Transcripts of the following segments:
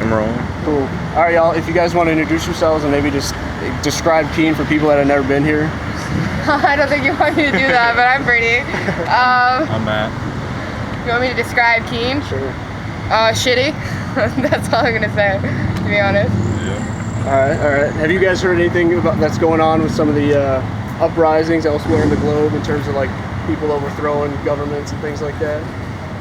I'm rolling. Cool. All right, y'all. If you guys want to introduce yourselves and maybe just describe Keene for people that have never been here. I don't think you want me to do that, but I'm pretty. I'm Matt. You want me to describe Keene? Sure. Shitty. That's all I'm gonna say, to be honest. Yeah. All right. Have you guys heard anything about that's going on with some of the uprisings elsewhere in the globe in terms of like people overthrowing governments and things like that?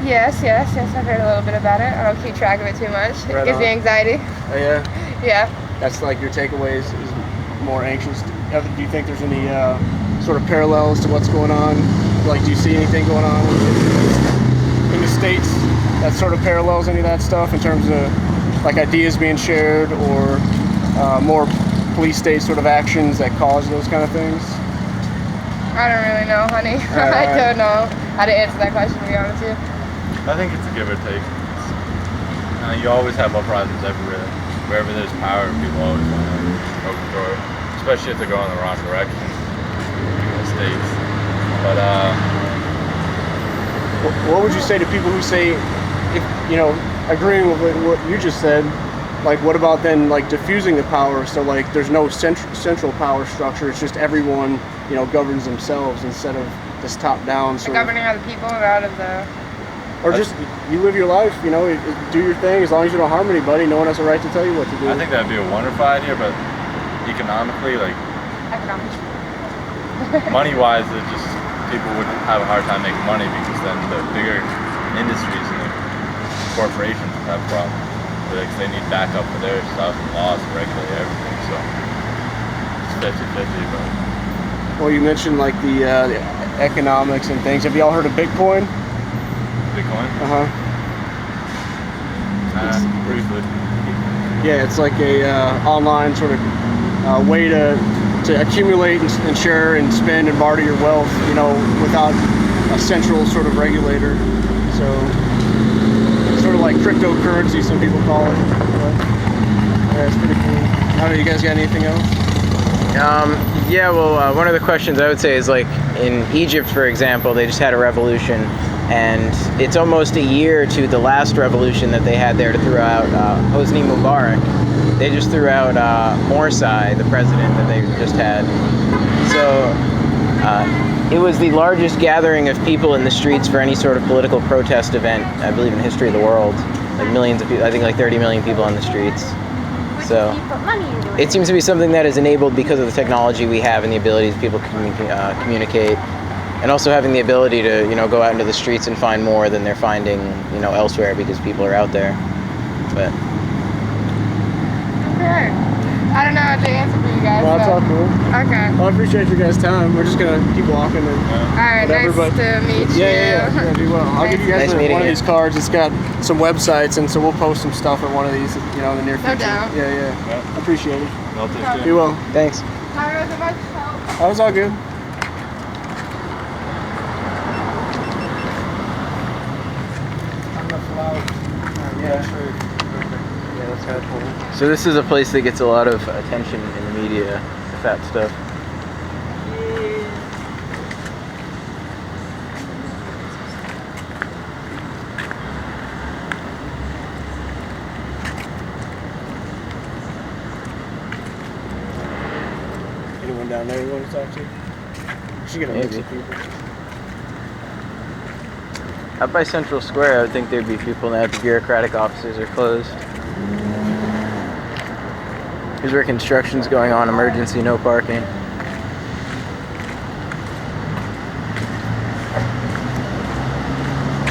Yes, I've heard a little bit about it. I don't keep track of it too much. Right It gives on. me anxiety. Oh, yeah. Yeah. That's like your takeaways is more anxious. Do you think there's any sort of parallels to what's going on? Like, do you see anything going on in the States that sort of parallels any of that stuff in terms of like ideas being shared or more police state sort of actions that cause those kind of things? I don't really know, honey. Right. I don't know how to answer that question, to be honest with you. I think it's a give or take. You always have uprisings everywhere. Wherever there's power, people always want to overthrow it, especially if they're going in the wrong direction in the States. But what would you say to people who say, if agreeing with what you just said, like what about then like diffusing the power? So like there's no central power structure. It's just everyone governs themselves instead of this top down sort of. Governing other people out of the. Or just you live your life, do your thing as long as you don't harm anybody. No one has a right to tell you what to do. I think that'd be a wonderful idea, but economically, like Economics. money-wise, it just people would have a hard time making money because then the bigger industries and the corporations would have problems. Because they need backup for their stuff and laws to regulate everything. So it's 50-50. But Well, you mentioned like the economics and things. Have you all heard of Bitcoin? Bitcoin? Briefly. Yeah, it's like a online sort of way to accumulate and share and spend and barter your wealth, without a central sort of regulator. So sort of like cryptocurrency, some people call it. But, yeah, it's pretty cool. I don't know, you guys got anything else? Yeah, well, one of the questions I would say is like in Egypt, for example, they just had a revolution, and it's almost a year to the last revolution that they had there to throw out Hosni Mubarak. They just threw out Morsi, the president that they just had. So it was the largest gathering of people in the streets for any sort of political protest event, I believe, in the history of the world. Like millions of people, I think like 30 million people on the streets. So it seems to be something that is enabled because of the technology we have and the abilities people can communicate, and also having the ability to go out into the streets and find more than they're finding elsewhere because people are out there. But Okay. I don't know what to answer for you guys. Well, that's all cool. Okay. Well, I appreciate your guys' time. We're just gonna keep walking and Alright, whatever, nice but to meet you. yeah, do well. I'll give you guys Nice meeting one of you. these cards. It's got some websites, and so we'll post some stuff at one of these, in the near future. No doubt. Yeah. I appreciate it. I'll take care. Be well. thanks. How was it much help? That was all good. Yeah, that's kind of cool. So this is a place that gets a lot of attention in the media, the fat stuff. Anyone down there you want to talk to? You should get a mix of people. Up by Central Square, I would think there'd be people now. The bureaucratic offices are closed. Here's where construction's going on, emergency, no parking.